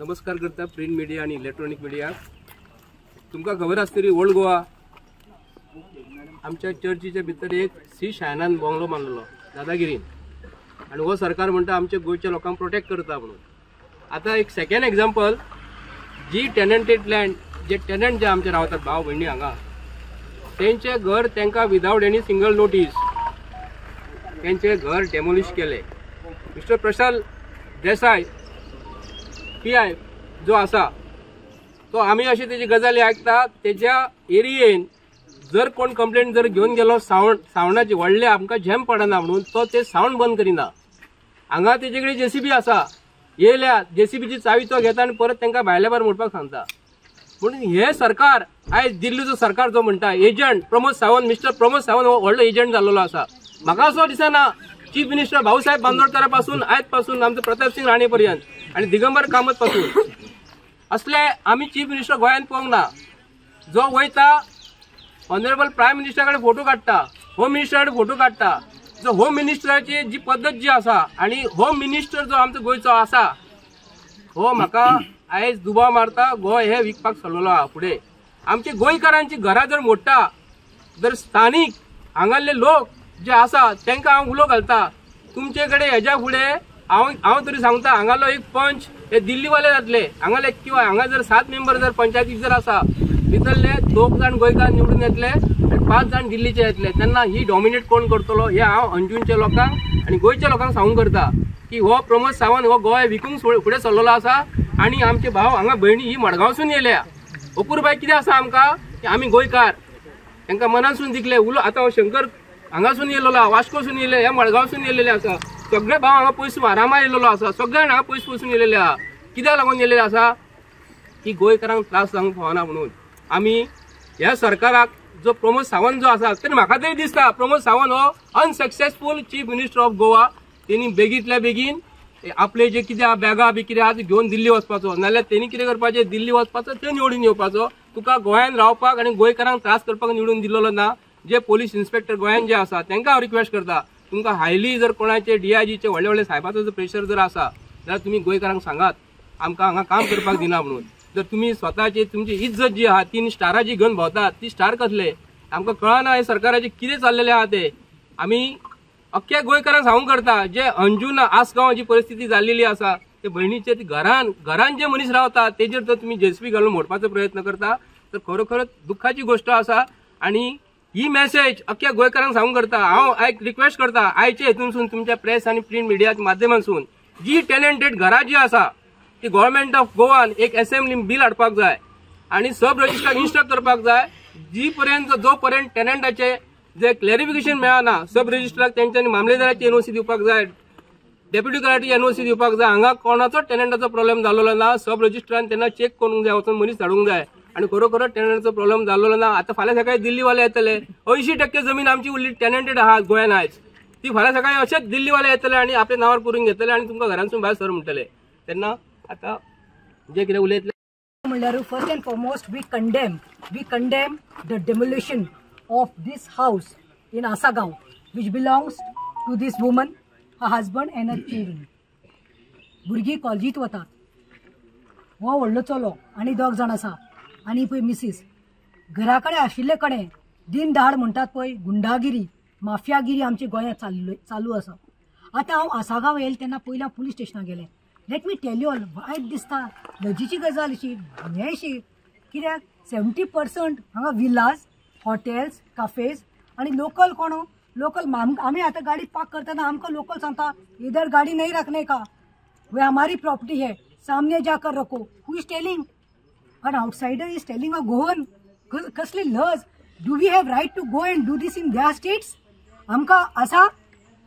नमस्कार करता print media आणि इलेक्ट्रॉनिक मीडिया। तुमका खबर आसतली ओल्ड गोवा आमच्या चर्चीच्या भितर एक सी शायनान बंगलो बांधलो दादागिरीन आणि वो सरकार म्हणता आमच्या गोयच्या लोकांक प्रोटेक्ट करता म्हणून। आता एक सेकंड एक्झाम्पल, जी टेनंटेड लँड जे टेनंट जे आमचे रावतात भाव भयणी हांगा त्यांचे घर त्यांना विदाउट एनी सिंगल नोटीस त्यांचे घर डेमोलिश केले। मिस्टर प्रशांत देसाई PI जो आसा तो आम्ही अशी त्याची गजाली ऐकता त्याच्या एरियेन जर कोण कंप्लेंट जर घेऊन गेलो सावंडाची व्हडले आमकां झॅम पडना म्हणून तो ते सावंड बंद करिना। हांगा तेजेकडे JCB आसा, येयल्या JCBची चावी तो घेता आणि परत तांकां भायल्या भायर मोडपाक सांगता। म्हणून हे सरकार आयज दिल्लीचो सरकार जो म्हणटा एजंट प्रमोद सावंत, मिस्टर प्रमोद सावंत हो व्हडलो एजंट जाल्लो आसा। म्हाका असो दिसना चीफ मिनिस्टर भाऊसाहेब बांदोडकर पासून आयज पासून आमचे प्रताप सिंग राणे पर्यंत आणि दिगंबर कामत पासून असले आम्ही चीफ मिनिस्टर गोंयांत पळोवंक ना। जो वयता ऑनरेबल प्रायम मिनिस्टर कडेन फोटो काडटा, होम मिनिस्टर कडेन फोटो काडटा, जो होम मिनिस्टराची जी पद्धत जी आसा आणि होम मिनिस्टर जो आमचो गोंयचो आसा हो म्हाका आयज दुबाव मारता गोंय हे विकपाक सरलेलो आहा फुडें। आमची गोंयकारांची घरां जर मोडटा जर स्थानीक हांगाले लोक जे आसा तांकां हांव उलो घालता तुमचे कडेन हेज्या फुडें हांव तरी सांगता हांगालो एक पंच हे दिल्लीवाले जातले। हांगाले किंवा हांगा जर 7 मेंबर जर पंचायतीक जर आसा भितरले 2 जाण गोंयकार निवडून येतले आणि 5 जाण दिल्लीचे येतले, तेन्ना ही डॉमिनेट कोण करतलो हे हांव अंजुनच्या लोकांक आणि गोंयच्या लोकांक सांगूंक करता की हो प्रमोद सावंत हो गोंय विकूंक फुडें सरलेलो आसा आणि आमचे भाव हांगा भयणी ही मडगांवसून येयल्या। अपुरबाय कितें आसा आमकां की आमी गोंयकार तांकां मनासून दिकले उलो। आतां हो शंकर हांगासून येयलेलो, वास्कोसून येयले, हे मडगांवसून येयलेले आसा, सगळे भाव हांगा पयस आरामा येयलेलो आसा, सगळे हांगा पयस पयसून येयलेले आहा। कित्याक लागून येयलेले आसा की गोंयकारांक त्रास जावंक फावना म्हणून। आमी ह्या सरकाराक जो प्रमोद सावंत जो आसा तरी म्हाका तरी दिसता प्रमोद सावंत हो unsuccessful chief minister of Goa. तेणी बेगीतल्या बेगीन आपले जे कितें बॅगा बी कितें आहा घेवन दिल्ली वचपाचो, नाल्यार तेणी कितें करपाचें दिल्ली वचपाचो ते निवडून येवपाचो। तुका गोंयांत रावपाक आनी गोंयकारांक त्रास करपाक निवडून दिल्लो ना। जे पोलीस इन्स्पेक्टर गोंयांत जे आसा तांकां हांव रिक्वेस्ट करता तुमकां हायली जर कोणाचे DIGचे व्हडले व्हडले साहेबाचो जर प्रेशर जर आसा जाल्यार तुमी गोंयकारांक सांगात आमकां हांगा काम करपाक दिना म्हणून। जर तुमी स्वताची तुमची इज्जत जी आहा 3 स्टारां जी घेवन भोंवतात ती स्टार कसले आमकां कळना हे सरकाराचे कितें चाललेले आहा ते। आमी अख्ख्या गोंयकारांक सांगूंक करता जे अंजून आसगांव जी परिस्थिती जाल्लेली आसा ते भयणीचे घरान जे मनीस रावतात तेजेर जर तुमी JCB घालून मोडपाचो प्रयत्न करता तर खरोखरच दुःखाची गोष्ट आसा। आणि ही मेसेज अख्ख्या गोंयकारांक सांगूंक करता हांव रिक्वेस्ट करता आयचे हेतूनसून तुमच्या प्रेस आणि प्रिंट मिडियाच्या माध्यमांतसून जी टेनंटेड घरां जी आसा ती गव्हर्नमेंट ऑफ गोवान एक असेंब्ली बिल हाडपाक जाय आणि सब रजिस्ट्राक इन्स्ट्रक्ट करपाक जाय जो पर्यंत टेनंटाचे जे क्लॅरिफिकेशन मेळना सब रजिस्ट्राक तेंच्यांनी मामलेदाराची NOC दिवपाक जाय, डेप्युटी कलेक्टराची NOC दिवपाक जाय। हांगा कोणाचो टेनंटाचो प्रॉब्लेम जाल्लो ना, सब रजिस्ट्रान तेन्ना चेक करूंक जाय, वचून मनीस धाडूंक जाय आणि खरोखर टेनंटाचो प्रॉब्लेम जाल्लो ना। आता फाल्यां सकाळी दिल्लीवाले येतले, 80% जमीन आमची उरली टेनंटेड आहा गोंयांत आयज, ती फाल्यां सकाळी अशेंच दिल्लीवाले येतले आणि आपल्या नांवार करून घेतले आणि तुमकां घरांतसून भायर सर म्हणटले। तेन्ना आता जे कितें उलयतले म्हणल्यार first and foremost we condemn the demolition of this house in Asagaon which belongs to this woman, her husband and her children. भुरगीं कॉलेजीत वतात, हो व्हडलो चलो आनी 2 जाण आसा आनी पळय मिसीस। घरा कडेन आशिल्ले कडेन दिन दहाड म्हणटात पळय गुंडागिरी माफियागिरी आमच्या गोंयांत चालू आसा। आतां हांव आसागांव येयलें तेन्ना पयलीं पुलीस स्टेशनाक गेलें। Let me tell you all वायट दिसता लजीची गजाल अशी हेशी कित्याक 70% हांगा विलाज, हॉटेल्स, कॅफेज आणि लोकल कोण लोकल आम्ही आता गाड़ी पार्क करताना हमको लोकल सांगता इधर गाड़ी नहीं रखने का, वे हमारी प्रॉपर्टी है, सामने जाकर रखो। Who is telling? An outsider is telling a Goan कसली लज? Do we have right to go and do this in their states? आमका असा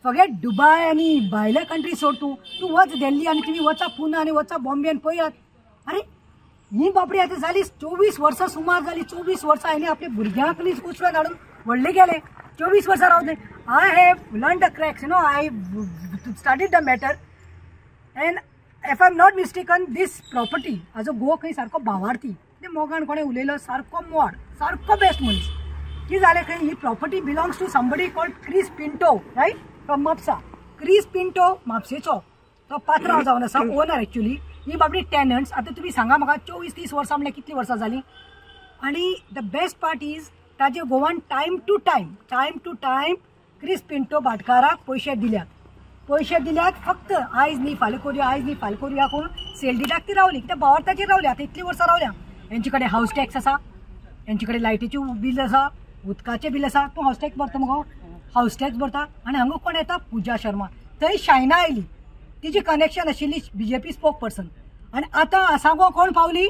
फगेट दुबय आणि भायले कंट्री सोड तू वच दिल्ली आणि तुम्ही वचा पुणे आणि वचा बॉम्बे आणि पळयात। अरे ही बापडी आता झाली 24 वर्सां सुमार झाली, 24 वर्सां आनी आपल्या भुरग्यांक उचव्यात हाडून व्हडले गेले। 24 वर्सां रावले। I have learn the cracks, I studied the matter and if I am not mistaken this property हाजो गो खंय सारको भावार्थी ते मोगान कोणें उलयलो सारको मोड सारको बेस्ट मनीस की जालें खंय ही property belongs to somebody called Chris Pinto right from Mapusa. Chris Pinto म्हापसेचो तो पात्रांव जावन आसा ओनर एक्चुअली ही बाबडी टेनंट्स आता तुम्ही सांगा म्हाका 24-30 वर्सां म्हणजे कितली वर्सां जाली. आणि द बेस्ट पार्ट इज ताजे Goan time to time Chris Pinto भाटकाराक पैसे दिल्यात फक्त आयज न्ही फाल्यां करुया करून सेल डिडाक ती रावली कित्याक भावार्थाचेर रावल्या. आता इतली वर्सां रावल्या. यांचे कडेन हाऊस टॅक्स आसा, यांचे कडेन लायटीचे बील आसा, उदकाचें बील आसा. तूं हाऊस टॅक्स भरता मगो, हाऊस टॅक्स भरता. आनी हांगा कोण येता? पूजा शर्मा. थंय शायना आयली, तिची कनेक्शन आशिल्ली BJP स्पोक पर्सन. आनी आतां आसागो कोण पावली?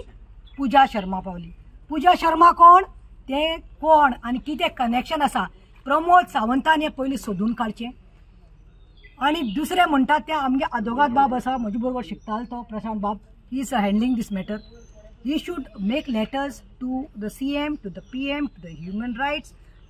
पूजा शर्मा पावली. पूजा शर्मा कोण? ते कोण आनी कितें कनेक्शन आसा? प्रमोद सावंतान हें पयलीं सोदून काडचें. आनी दुसरें म्हणटात ते आमगे आदोगाद बाब आसा, म्हजे बरोबर शिकतालो तो प्रशांत बाब. He is handling this matter. He should make letters to the CM, to the PM, to the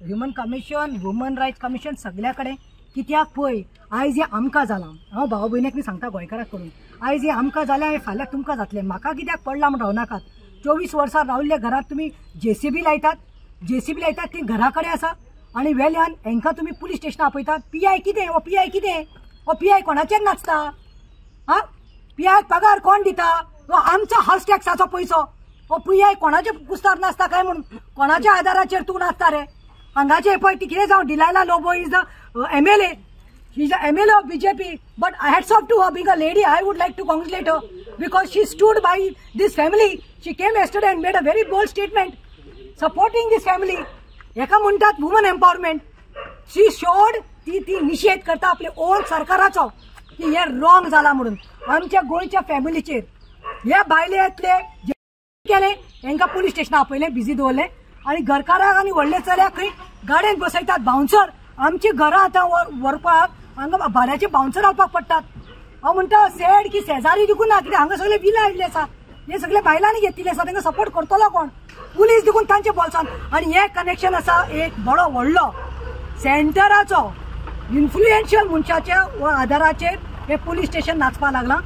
human commission, woman rights commission, सगळ्या कडेन. कित्याक पळय आयज हें आमकां जालां. हांव भावा भयणीक सांगता गोंयकाराक करून, आयज हें आमकां जालें हें फाल्यां तुमकां जातलें. म्हाका कित्याक पडलां म्हण रावनाकात. 24 वर्सां राविल्ल्या घरात तुम्ही JCB लायतात ती घरा कडेन आसा. आनी वेल्यान हांकां तुमी पुलीस स्टेशनार आपयतात. PI कितें? PI कोणाचेर नाचता? हा, PI पगार कोण दिता? आमचा हाऊस टॅक्साचो पैसो. PI कोणाचे कुस्तार नाचता काय म्हणून? कोणाच्या आधाराचेर तूं नाचता रे? हांगाचे पळय ती कितें जावं Delilah Lobo is the MLA. She is the MLA of BJP, but hats off to her being a lady. I would like to congratulate her because she stood by this family. She came yesterday and made a very bold statement supporting this family. एका म्हणतात woman empowerment. शी showed ती निषेध करता आपले on सरकाराचो की हे wrong जाला म्हणून आमच्या गोंयच्या फॅमिलीचेर. हे बायलेतले केले हांकां पुलीस स्टेशनार आपयले, बिझी दवरले. आनी घरकाराक आनी व्हडले चल्याक खंय गाडयेन बसयतात. बाउन्सर आमची घरां आतां व्हरपाक हांगा भाड्याचे बाउन्सर रावपाक पडटात. हांव म्हणटा सेड की शेजारी देखून ना, कित्याक हांगा सगळे बिल हाडले आसा. हे सगळे बायलांनी घेतलेले आसा. तांकां सपोर्ट करतलो कोण? पुलीस देखून तांचे बोल्सान. आनी हे कनेक्शन आसा एक बरो व्हडलो सेंटराचो इन्फ्लुएन्शियल मनशाच्या आधाराचेर हे पुलीस स्टेशन नाचपाक लागलां.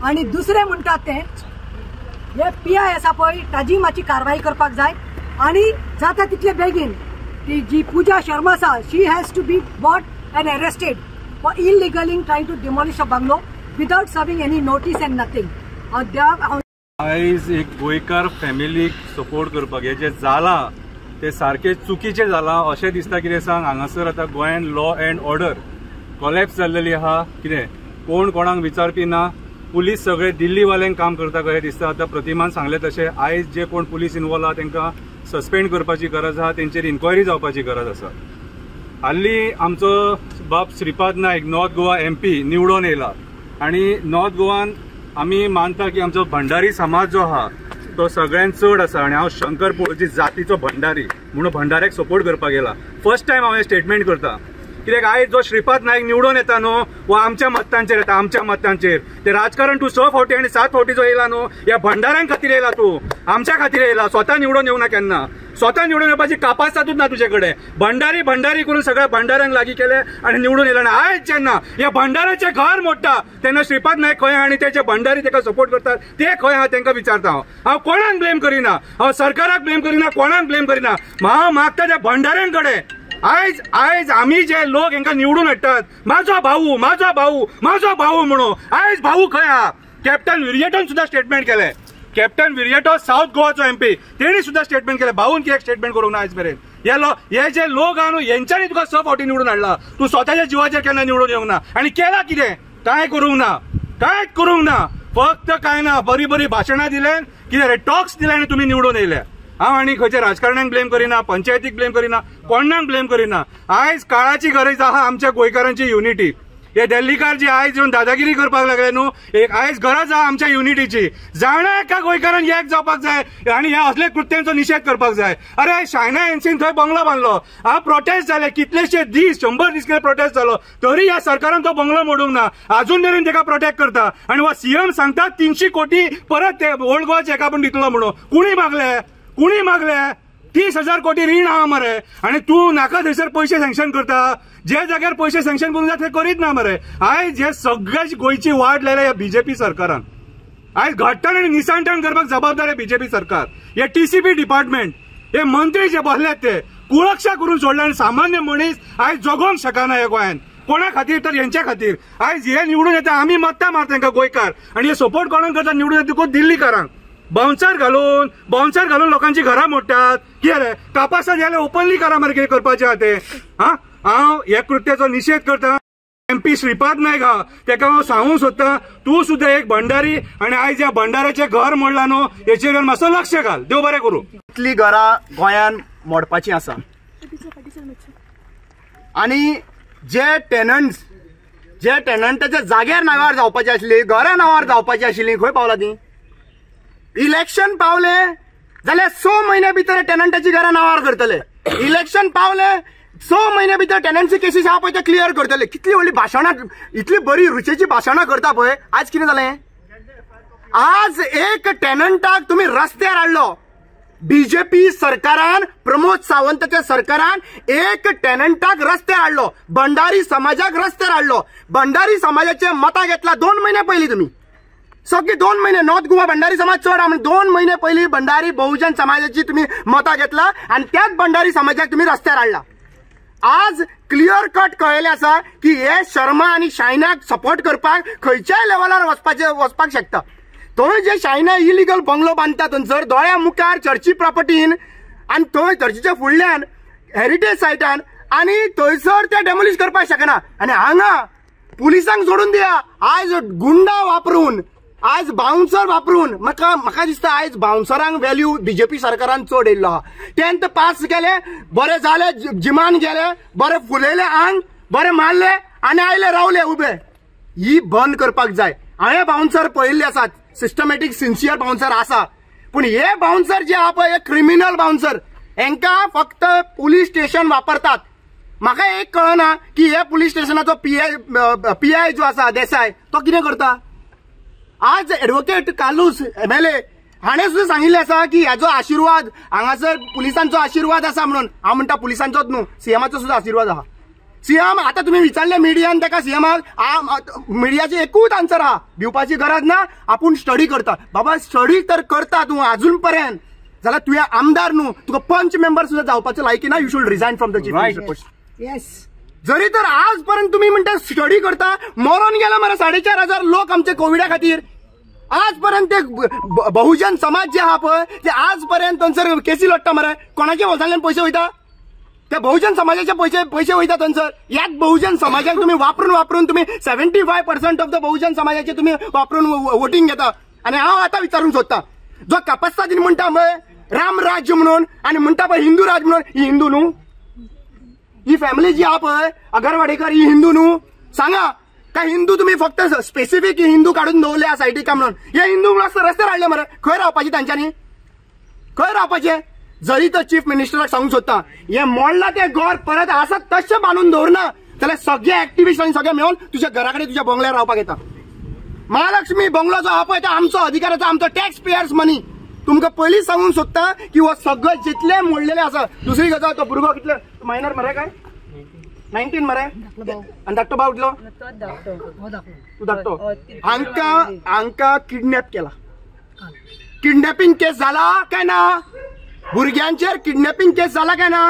आनी दुसरें म्हणटात ते हे PI आसा पळय ताजी मातशी कारवाई करपाक जाय. आनी जाता तितले बेगीन ती जी पूजा शर्मा आसा she has to be bought and arrested for illegally trying to demolish a bungalow without serving any notice and nothing. आयज एक गोंयकार फॅमिलीक सपोर्ट करपाक हे जे जाला ते सारखे चुकीचे जाला अशें दिसता. कितें सांग, हांगासर आतां गोंयान लॉ अँड ऑर्डर कॉलॅप्स जाल्लेली आहा. कितें कोण कोणाक विचारपी ना. पुलीस सगळे दिल्लीवाल्यांक काम करता कशें दिसता. आतां प्रतिमान सांगले तशें आयज जे कोण पुलीस इन्वॉल्व आहा तांकां सस्पेंड करपाची गरज आहा, तेंचेर इन्क्वायरी जावपाची गरज आसा. हाल्ली आमचो बाब श्रीपाद नायक नॉर्थ गोवा MP निवडून येयला. आनी नॉर्थ गोवान आमी मानता की आमचो भंडारी समाज जो आहा तो सगळ्यांत चड आसा. आनी हांव शंकर पोळची जातीचो भंडारी म्हणून भंडाऱ्याक सपोर्ट करपाक गेला. फर्स्ट टायम हांव हे स्टेटमेंट करता. कित्याक आयज जो श्रीपाद नायक निवडून येता न्हू वो आमच्या मतांचेर येता. आमच्या मतांचेर ते राजकारण तूं 6 फावटी आनी 7 फावटी जो येयला न्हू ह्या भंडाऱ्यां खातीर येयला. तूं आमच्या खातीर येयला. स्वता निवडून येवना केन्ना. स्वता निवडून येवपाची कापासातूच ना तुजे कडेन. भंडारी करून सगळ्या भंडाऱ्यांक लागीं केले आनी निवडून येयला. आयज जेन्ना ह्या भंडाऱ्याचें घर मोडटा तेन्ना श्रीपाद नायक खंय आनी तेचे भंडारी ताका सपोर्ट करतात ते खंय आहा तांकां विचारता. हांव कोणाक ब्लेम करिना. हांव सरकाराक ब्लेम करिना, कोणाक ब्लेम करिना. हांव मागता त्या भंडाऱ्यां कडेन आयज आमी जे लोक हांकां निवडून हाडटात म्हाजो भाऊ म्हणून आयज भाऊ खंय आहा. कॅप्टन विर्यटन सुद्धा स्टेटमेंट केले. कॅप्टन विर्यटो साऊथ गोवाचो MP तेणी सुद्धा स्टेटमेंट केले. भाऊन कित्याक स्टेटमेंट करूंक ना आयज मेरेन. हे जे लोक आहा न्हू हेंच्यांनी तुका 6 फावटी निवडून हाडला. तूं स्वताच्या जिवाचेर केन्ना निवडून येवंक ना. आनी केला कितें? कांय करूंक ना. फक्त कांय ना. बरी भाशणां दिल्यान कितें रे टॉक्स दिले आनी तुमी निवडून येयले. हांव आनी खंयच्या राजकारण्यांक ब्लेम करिना, पंचायतीक ब्लेम करिना, कोणाक ब्लेम करिना. आयज काळाची गरज आहा आमच्या गोंयकारांची युनिटी. हे दिल्लीकार जे आयज येवन दादागिरी करपाक लागले न्हू एक आयज गरज आहा आमच्या युनिटीची. जाणा एका गोंयकारान एक जावपाक जाय आनी ह्या असले कृत्यांचो निशेध करपाक जाय. अरे शायना एनसीन थंय बंगलो बांदलो. प्रोटेस्ट जाले कितलेशे दीस 100 दीस प्रोटेस्ट जालो तरी ह्या सरकारान तो बंगलो मोडूंक ना. अजून मेरेन ताका प्रोटेक्ट करता. आनी हो CM सांगता 300 कोटी परत ते ओल्ड गोवा चॅकअप दितलो म्हणून. कुणी मागले 30,000 कोटी रीण आहा मरे. आनी तूं नाका थंयसर पयशे सँक्शन करता. जे जाग्यार पयशे सँक्शन करूंक जाय ते करीत ना मरे. आयज हे सगळे गोंयची वाट लायल्या ह्या BJP सरकारान. आयज घट्टण आनी निसांठण करपाक जबाबदार आहे BJP सरकार. हे TCP डिपार्टमेंट हे मंत्री जे बसल्यात ते कुळक्षा करून सोडले आनी सामान्य मनीस आयज जगोंक शकना. ह्या गोंयान कोणा खातीर तर यांच्या खातीर आयज हे निवडून येता आमी मतदां मारता तांकां गोंयकार आनी हे सपोर्ट कोणाक करता निवडून येता तुका दिल्लीकारांक बाउन्सर घालून लोकांची घरां मोडटात कितें रे कापासात जाल्यार ओपनली करा मरे कितें करपाचें आहा तें हांव ह्या कृत्याचो निशेध करता MP श्रीपाद नायक आहा तेका हांव सांगूंक सोदतां तूं सुद्दां एक भंडारी आनी आयज ह्या भंडाऱ्याचें घर मोडलां न्हू हेचेर मातसो लक्ष घाल देव बरें करूं इतली घरां गोंयान मोडपाची आसा आनी जे टेनंटाच्या जाग्यार नांवार जावपाची आसली घरां नांवार जावपाची आशिल्ली खंय पावला ती इलेक्शन पावले जाल्यार 6 म्हयने भितर टेनंटाची घरां नांवार करतले इलेक्शन पावले 6 म्हयने भितर टेनन्सी केसीस आहा पळय ते क्लियर करतले कितली व्हडली भाशणां इतली बरी रुचेची भाशणां करता पळय आज कितें जालें आज एक टेनंटाक तुम्ही रस्त्यार हाडलो बीजेपी सरकारान प्रमोद सावंताच्या सरकारान एक टेनंटाक रस्त्यार हाडलो भंडारी समाजाक रस्त्यार हाडलो भंडारी समाजाचे मतां घेतला 2 महिने पयलीं तुम्ही सगळी 2 महिने नॉर्थ गोवा भंडारी समाज चड आहा 2 महिने पयलीं भंडारी बहुजन समाजाची तुम्ही मतां घेतला आणि त्याच भंडारी समाजाक तुम्ही रस्त्यार हाडला आज क्लियर कट कळयलें आसा की हे शर्मा आनी शायनाक सपोर्ट करपाक खंयच्याय लेवलार वचपाक शकता थंय जे शायना इलिगल बंगलो बांदता थंयसर दोळ्या मुखार चर्ची प्रॉपर्टीन आनी थंय चर्चीच्या फुडल्यान हेरिटेज सायटान आनी थंयसर ते डेमोलिश करपाक शकना आनी हांगा पुलिसांक सोडून दिया आयज गुंडा वापरून आज बाउन्सर वापरून म्हाका दिसता आयज बाउन्सरांक व्हॅल्यू बीजेपी सरकारान चड येयल्लो आहा 10th पास केले बरे जाले जिमान गेले बरे फुलयले आंग बरे मारले आनी आयले रावले उबे ही बंद करपाक जाय हांवें बाउन्सर पळयल्ले आसात सिस्टमॅटीक सिन्सियर बाउन्सर आसा पूण हे बाउन्सर जे आहा पळय हे क्रिमिनल बाउन्सर हांकां फक्त पुलीस स्टेशन वापरतात म्हाका एक कळना की हे पुलीस स्टेशनाचो PI जो आसा देसाय तो कितें करता आज एडवोकेट कालूस MLA हाणें सुद्दां सांगिल्लें आसा की हेजो आशिर्वाद हांगासर पुलिसांचो आशिर्वाद आसा म्हणून हांव म्हणटा पुलिसांचोच न्हू CMाचो सुद्दां आशिर्वाद आहा CM आतां तुमी विचारले मिडियान ताका CMाक मिडियाचे एकूच आन्सर आहा दिवपाची गरज ना आपूण स्टडी करता बाबा स्टडी तर करता तूं अजून पर्यंत जाल्यार तुवें आमदार न्हू तुका पंच मेंबर सुद्दां जावपाचो लायकी ना you should resign from the chief minister post Yes. जरी तर आज पर्यंत तुम्ही म्हणता स्टडी करता मरून गेला मरे 4,500 लोक आमचे कोविडा खातीर आजपर्यंत ते बहुजन समाज जे आहा पळय ते आजपर्यंत थंयसर केसी लडटा मरे कोणाच्या वोसांतल्यान पयशे वयता ते बहुजन समाजाचे पयशे वयता थंयसर याच बहुजन समाजाक तुम्ही वापरून तुम्ही 75% ऑफ द बहुजन समाजाचे तुम्ही वापरून वोटिंग घेता आणि हांव आतां विचारूंक सोदता जो कापास्तादीन म्हणटा पळय राम राज्य म्हणून आणि म्हणटा पळय हिंदू राज म्हणून ही हिंदू न्हू ही फॅमिली जी आहा पळय अगरवाडेकर ही हिंदू न्हू सांगा काय हिंदू तुम्ही फक्त स्पेसिफिक हिंदू काढून दवरले सायडीक म्हणून हे हिंदू रस्त्यार हाडले मरे खंय रावपाचे तांच्यांनी खंय रावपाचे जरी तर चीफ मिनिस्टराक सांगूंक सोदता हे मोडला ते घर परत आसात तशें बांदून दवरना जाल्यार सगळे एक्टिविस्ट आनी सगळे मेळून तुज्या घरा कडेन तुज्या बंगल्यार रावपाक येता महालक्ष्मी बंगलो जो आहा पळय तो आमचो अधिकाराचो आमचो टॅक्स पेयर्स मनी तुमकां पयलींच सांगूंक सोदता की हो सगळे जितले मोडलेले आसा दुसरी गजाल तो भुरगो कितले मायनर मरे काय 19 मरे आनी धाकटो भाव उठलो तूं धाकटो हांकां किडनॅप केला किडनॅपिंग केस जाला काय ना भुरग्यांचेर किडनॅपिंग केस जाला काय ना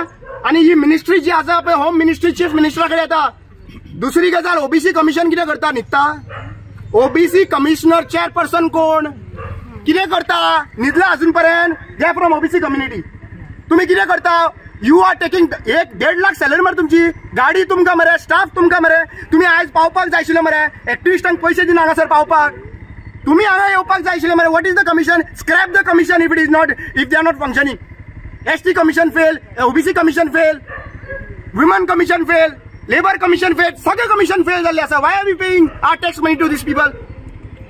आणि ही मिनिस्ट्री जी आसा पळय होम मिनिस्ट्री चीफ मिनिस्टरा कडेन येता दुसरी गजाल ओबीसी कमिशन कितें करता न्हिदता ओबीसी कमिशनर चेअरपर्सन कोण कितें करता न्हिदला अजून पर्यंत दे फ्रॉम ओबीसी कम्युनिटी तुम्ही कितें करता you are taking 1.5 lakh salary मरे तुमची गाडी तुमकां मरे स्टाफ तुमकां मरे तुम्ही आयज पावपाक जाय आशिल्ले मरे एक्टिविस्टांक पयशे दिना हांगासर पावपाक तुम्ही हांगा येवपाक जाय आशिल्ले मरे what is the commission scrap the commission if they are not functioning ST commission fail OBC commission fail women commission fail labour commission fail सगळे कमिशन फेल जाल्ले आसा why are we paying our tax money to this people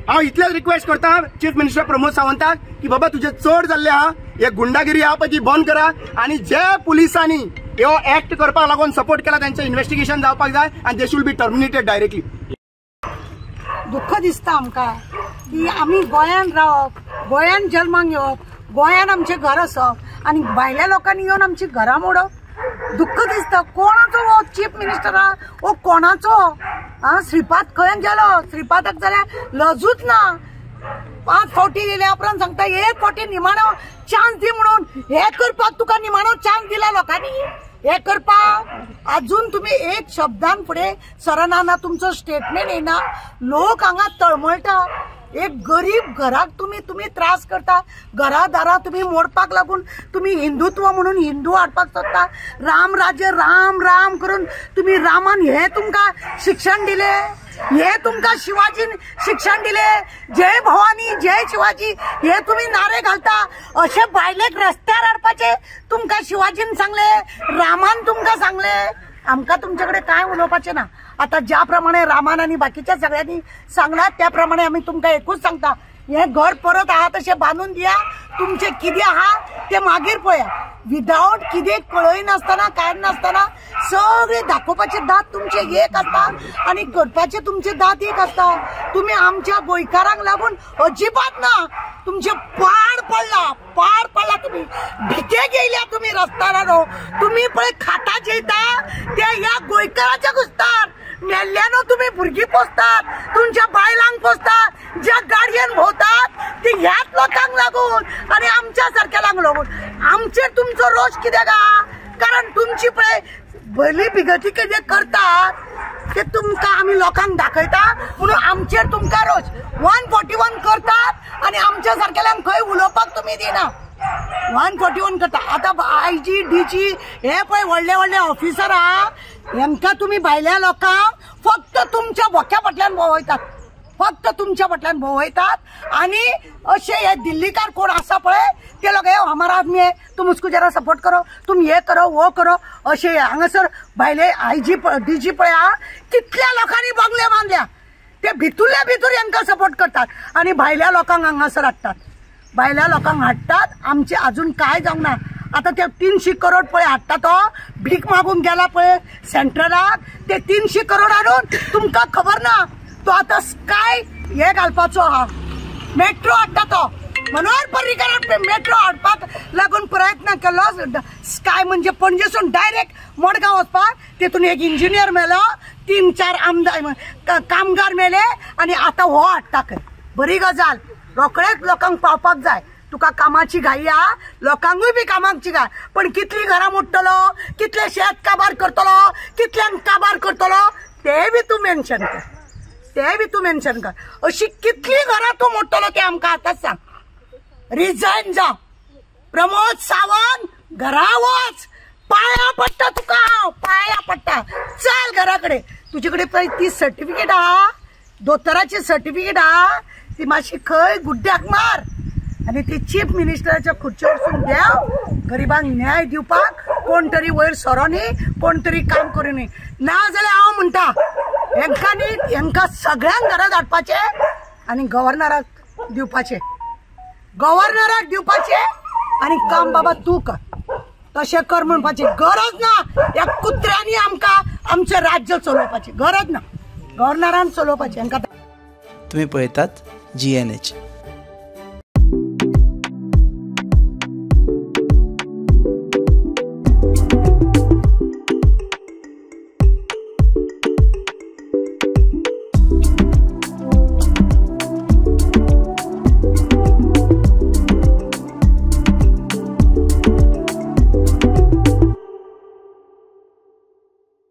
हांव इतलेच request करता chief minister Pramod सावंताक की बाबा तुझे चड जाल्ले आहा हे गुंडागिरी आहा पळय ती बंद करा आणि जे पुलिसांनी ह्यो एक्ट करपाक लागून सपोर्ट केला त्यांचे इन्व्हेस्टिगेशन जावपाक जाय आणि they should be terminated directly दुःख दिसता आमकां की आमी गोंयान रावप गोंयान जल्माक येवप गोंयान आमचे घर आसप आनी भायल्या लोकांनी येवन आमची घरां मोडप दुःख दिसता कोणाचो हो चीफ मिनिस्टर हो कोणाचो श्रीपाद खंय गेलो श्रीपादाक जाल्यार लजूच ना 5 फावटी दिल्या उपरांत सांगता 1 फावटी निमाणो चान्स दी म्हणून हे करपाक तुका निमाणो चान्स दिला लोकांनी हे करपाक अजून तुम्ही एक शब्दान फुडें सरना तुमचं स्टेटमेंट येना. लोक हांगा तळमळटा. एक गरीब घराक तुम्ही त्रास करता. घरादारा तुम्ही मोडपाक लागून तुम्ही हिंदुत्व म्हणून हिंदू हाडपाक सोदता. राम राज्य राम राम करून तुम्ही रामान हे तुमका शिक्षण दिले. हे तुमका शिवाजीन शिक्षण दिले. जय भवानी जय शिवाजी हे तुम्ही नारे घालता. असे बायलेक रस्त्यार हाडपाचे तुमका शिवाजीन सांगले, रामान तुमका सांगले. आमका तुमच्याकडे काय उलोवपाचे ना. आता ज्याप्रमाणे रामान आणि बाकीच्या सगळ्यांनी सांगला त्याप्रमाणे आम्ही तुमका एकूच सांगता, हे घर परत आहा तसे बांधून दिया. तुमचे किदे आहा ते मागीर पळया. विदाउट किदे कळय नासतना काय नासतना सगळे दाखोवपाचे दात तुमचे एक असता आणि करपाचे तुमचे दात एक असता. तुम्ही आमच्या गोंयकारांक लागून अजिबात ना. तुमचे पाड पडला तुम्ही. भिके गेल्या तुम्ही रस्त्यार. तुम्ही पळय खाता जेयता ते ह्या गोंयकाराच्या घुसतात. मेल्ल्यानो तुम्ही भुरगीं पोसतात, तुमच्या बायलांक पोसतात. ज्या गाडयेन भोवतात ते ह्याच लोकांक लागून आणि आमच्या सारक्यालांक लागून. आमचेर तुमचो रोष कित्याक हा? कारण तुमची पळय भली बिगती कितें करतात ते तुमकां आमी लोकांक दाखयता म्हणून आमचेर तुमकां रोष. 141 करतात आणि आमच्या सारक्याल्यांक खंय उलोवपाक तुम्ही दिना. 141 करता. आता IG DG हे पळय व्हडले व्हडले ऑफिसर आहा. हेंका तुम्ही भायल्या लोकांक फक्त तुमच्या बोक्या फाटल्यान भोंवयतात. फक्त तुमच्या फाटल्यान भोंवयतात. आणि असे हे दिल्लीकार कोण आसा पळय ते लोक हे हमारा आदमी है, तुम उसको जरा सपोर्ट करो, तुम ये करो वो करो असे हांगासर भायले IG DG पळय आहा. कितल्या लोकांनी बंगले बांधल्या ते भितुरल्या भितूर हेंका सपोर्ट करतात आणि भायल्या लोकांक हांगासर हाडटात. भायल्या लोकांक हाडटात. आमचे अजून काय जावंक ना. आता ते 300 करोड पळय हाडटा तो भीक मागून गेला पळय सेंट्रलाक. ते 300 करोड हाडून तुमकां खबर ना तो आता स्काय हे घालपाचो आहा. मेट्रो हाडटा तो. मनोहर पर्रीकारान मेट्रो हाडपाक लागून प्रयत्न केलो. स्काय म्हणजे पणजेसून डायरेक्ट मडगांव वचपाक. तेतून एक इंजिनियर मेलो, 3-4 आमदार कामगार मेले आणि आता हो हाडटा. बरी गजाल. रोखडेच लोकांक पावपाक जाय. तुका कामाची घाई आहा, लोकांकूय बी कामाची घाय. पण कितली घरां मोडटलो, कितले शेत काबार करतलो, कितल्यांक काबार करतलो ते बी तूं मेन्शन कर. ते बी तूं मेन्शन कर. अशी कितली घरां तूं मोडटलो ते आमकां आतांच सांग. रिजायन जा. प्रमोद सावंत घरा वच. पाया पडटा तुका हांव. पाया पडटा. चल घराकडे. तुजे कडेन ती सर्टिफिकेट आहा, दोतोराची सर्टिफिकेट आहा, ती मातशी खंय गुड्ड्याक मार आणि ती चीफ मिनिस्टराच्या खुर्चीवर वचून देव. गरिबांक न्याय दिवपाक कोण तरी वयर सरोनी, कोण तरी काम करूनी. ना जाल्यार हांव म्हणटा हेंका सगळ्यांक घरांत हाडपाचे आणि गव्हर्नराक दिवपाचे. गव्हर्नराक दिवपाचे आणि काम बाबा तूं कर. तशें कर म्हणपाची गरज ना. या कुत्र्यांनी आमकां आमचें राज्य चलोवपाची गरज ना. गव्हर्नरान चलोवपाचें. तुम्ही पळयतात GNH.